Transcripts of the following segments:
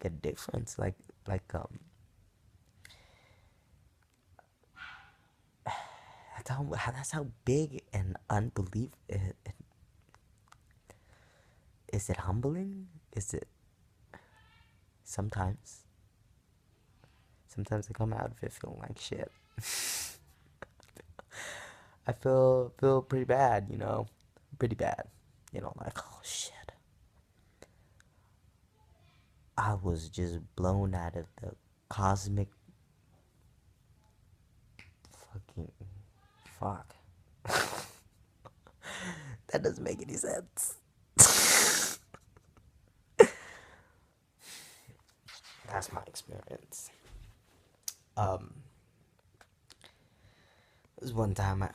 a difference. That's how big and unbelievable. Is it humbling? Is it sometimes? Sometimes I come out of it feeling like shit. I feel pretty bad, pretty bad. Like, oh shit. I was just blown out of the cosmic fucking fuck. That doesn't make any sense. That's my experience. Um, this one time I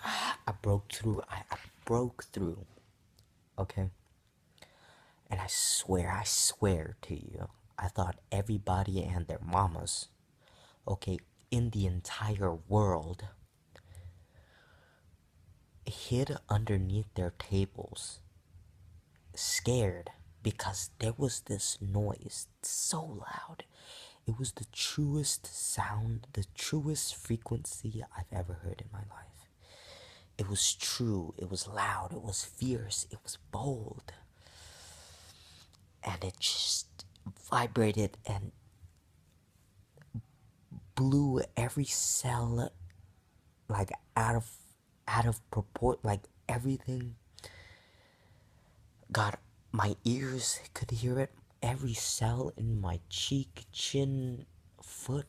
broke through. I broke through. Okay, and I swear to you, I thought everybody and their mamas, okay, in the entire world, hid underneath their tables, scared because there was this noise so loud. It was the truest sound, the truest frequency I've ever heard in my life. It was true, it was loud, it was fierce, it was bold. And it just vibrated and blew every cell like out of proport, like everything got, my ears could hear it. Every cell in my cheek, chin, foot,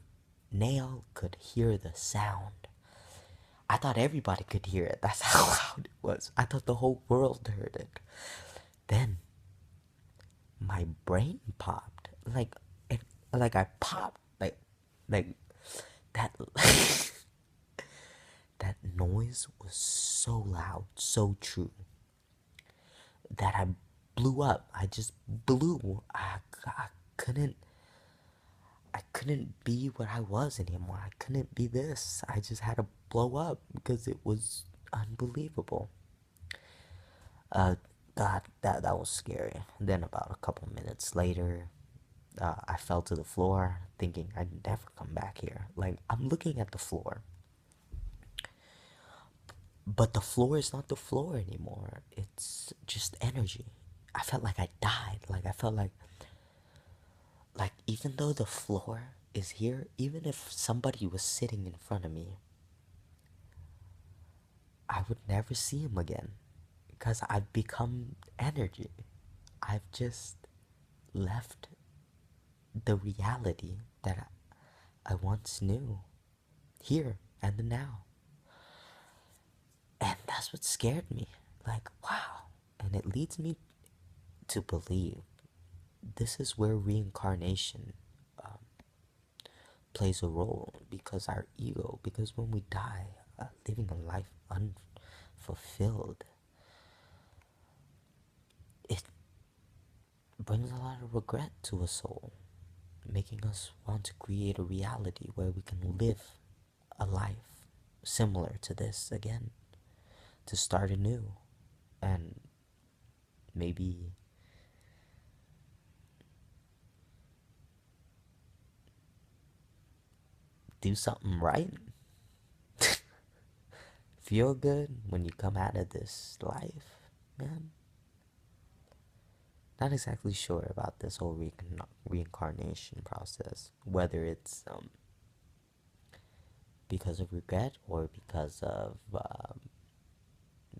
nail could hear the sound. I thought everybody could hear it. That's how loud it was. I thought the whole world heard it. Then my brain popped. Like I popped. Like that. That noise was so loud, so true, that I blew up. I just blew. I couldn't. I couldn't be what I was anymore. I couldn't be this. I just had to blow up because it was unbelievable. Uh, God, that was scary. Then about a couple minutes later, I fell to the floor, thinking I'd never come back here. Like, I'm looking at the floor, but the floor is not the floor anymore. It's just energy. I felt like I died. Like, I felt like even though the floor is here, even if somebody was sitting in front of me, I would never see him again because I've become energy. I've just left the reality that I once knew here and now. And that's what scared me. Like, wow. And it leads me to believe this is where reincarnation plays a role, because our ego, because when we die, living a life unfulfilled, it brings a lot of regret to a soul, making us want to create a reality where we can live a life similar to this again, to start anew, and maybe do something right. Feel good when you come out of this life, man. Not exactly sure about this whole reincarnation process, whether it's because of regret or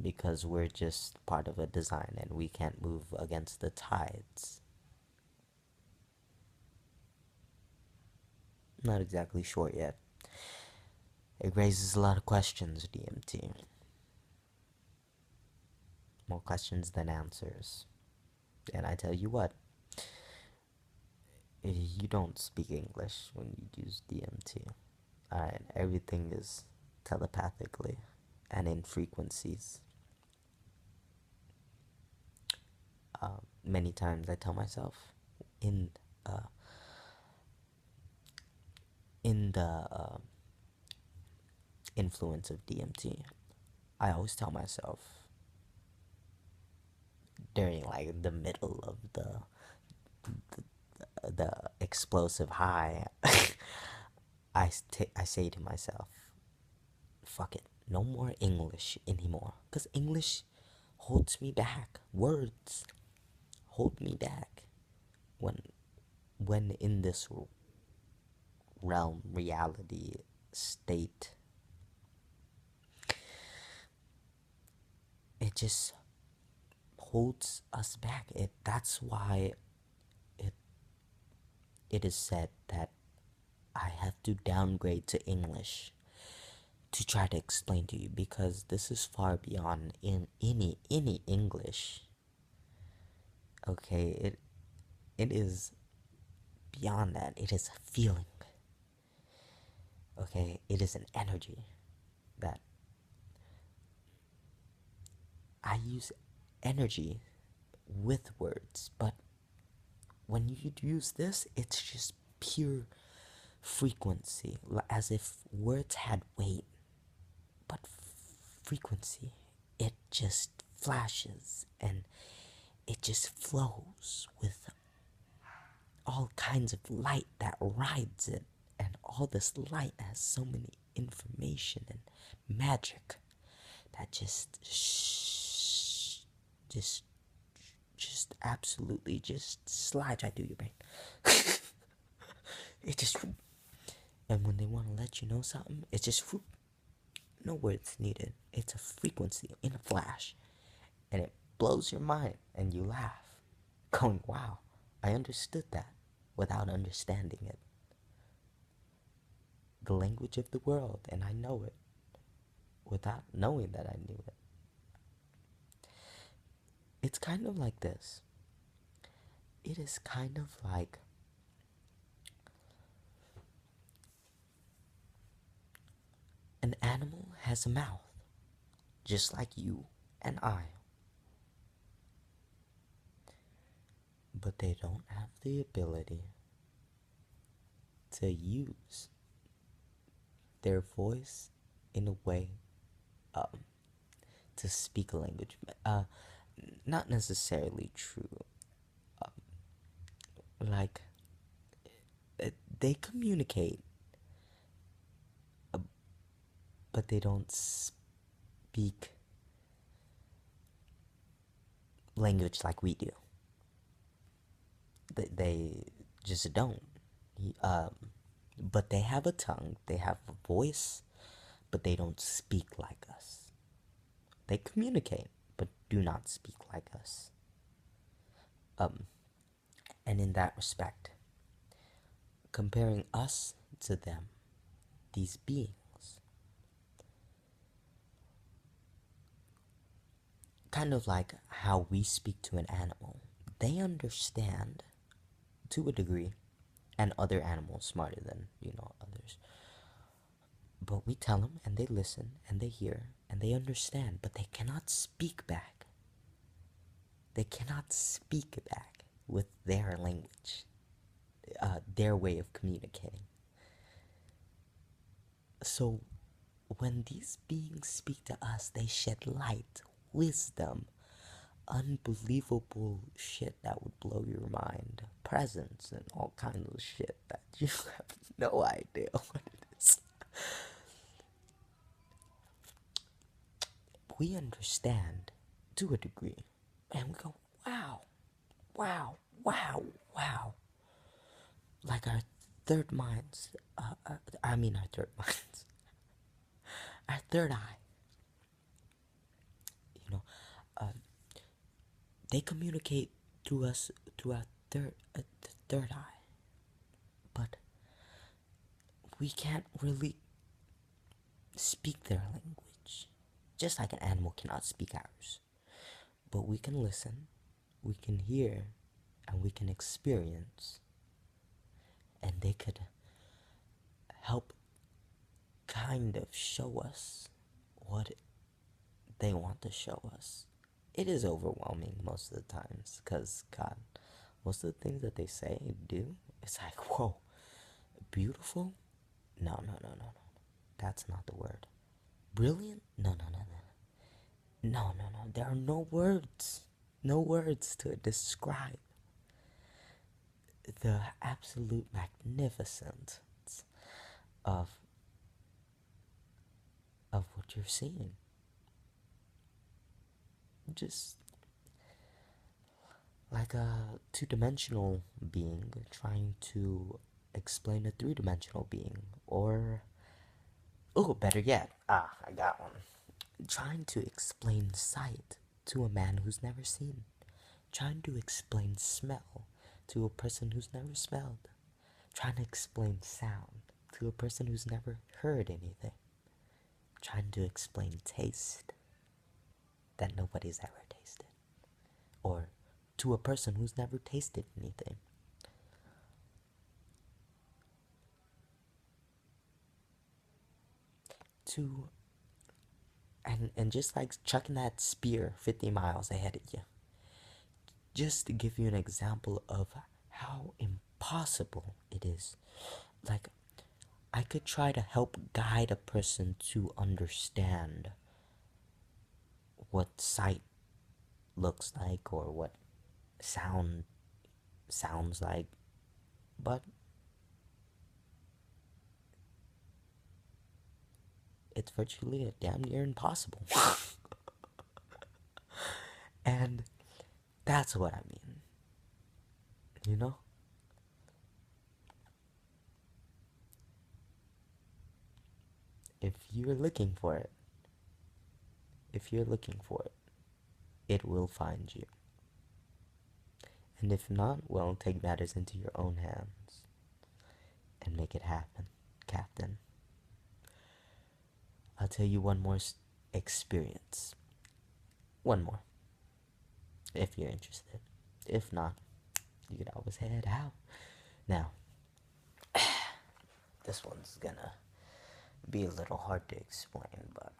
because we're just part of a design and we can't move against the tides. Not exactly sure yet. It raises a lot of questions, DMT. More questions than answers. And I tell you what, you don't speak English when you use DMT. Alright, everything is telepathically and in frequencies. Many times I tell myself in uh, in the influence of DMT, I always tell myself during like the middle of the explosive high, I say to myself, fuck it, no more English anymore. Because English holds me back. Words hold me back. When, when in this realm, reality, state, it just holds us back. That's why it it is said that I have to downgrade to English to try to explain to you, because this is far beyond in any English. Okay, it is beyond that. It is a feeling. Okay, it is an energy that I use energy with words, but when you use this, it's just pure frequency, as if words had weight, but frequency, it just flashes and it just flows with all kinds of light that rides it, and all this light has so many information and magic that just absolutely just slides right through your brain. It just, and when they want to let you know something, it's just no words needed. It's a frequency in a flash, and it blows your mind, and you laugh, going, "Wow, I understood that without understanding it. The language of the world, and I know it without knowing that I knew it." It's kind of like this. It is kind of like an animal has a mouth, just like you and I, but they don't have the ability to use their voice in a way to speak a language. Not necessarily true. Like, they communicate, but they don't speak language like we do. They just don't. But they have a tongue, they have a voice, but they don't speak like us. They communicate, but do not speak like us. And in that respect, comparing us to them, these beings, kind of like how we speak to an animal. They understand to a degree, and other animals smarter than, others. But we tell them, and they listen, and they hear, and they understand, but they cannot speak back. They cannot speak back with their language, their way of communicating. So when these beings speak to us, they shed light, wisdom, unbelievable shit that would blow your mind, presence, and all kinds of shit that you have no idea what it is. We understand to a degree, and we go, wow, wow, wow, wow. Like our third minds, our third minds, our third eye, you know, they communicate through us, through our third eye, but we can't really speak their language, just like an animal cannot speak ours. But we can listen, we can hear, and we can experience, and they could help kind of show us what they want to show us. It is overwhelming most of the times, because, God, most of the things that they say and do, it's like, whoa, beautiful? No. That's not the word. Brilliant? No. No. There are no words. No words to describe the absolute magnificence of what you're seeing. Just like a two-dimensional being trying to explain a three-dimensional being, or oh, better yet, I got one. Trying to explain sight to a man who's never seen. Trying to explain smell to a person who's never smelled. Trying to explain sound to a person who's never heard anything. Trying to explain taste that nobody's ever tasted. Or to a person who's never tasted anything. To and just like chucking that spear 50 miles ahead of you. Just to give you an example of how impossible it is. Like, I could try to help guide a person to understand what sight looks like or what sound sounds like, but it's virtually a damn near impossible. And that's what I mean, you know? If you're looking for it, if you're looking for it, it will find you. And if not, well, take matters into your own hands and make it happen, Captain. I'll tell you one more experience. One more, if you're interested. If not, you could always head out. Now, this one's gonna be a little hard to explain, but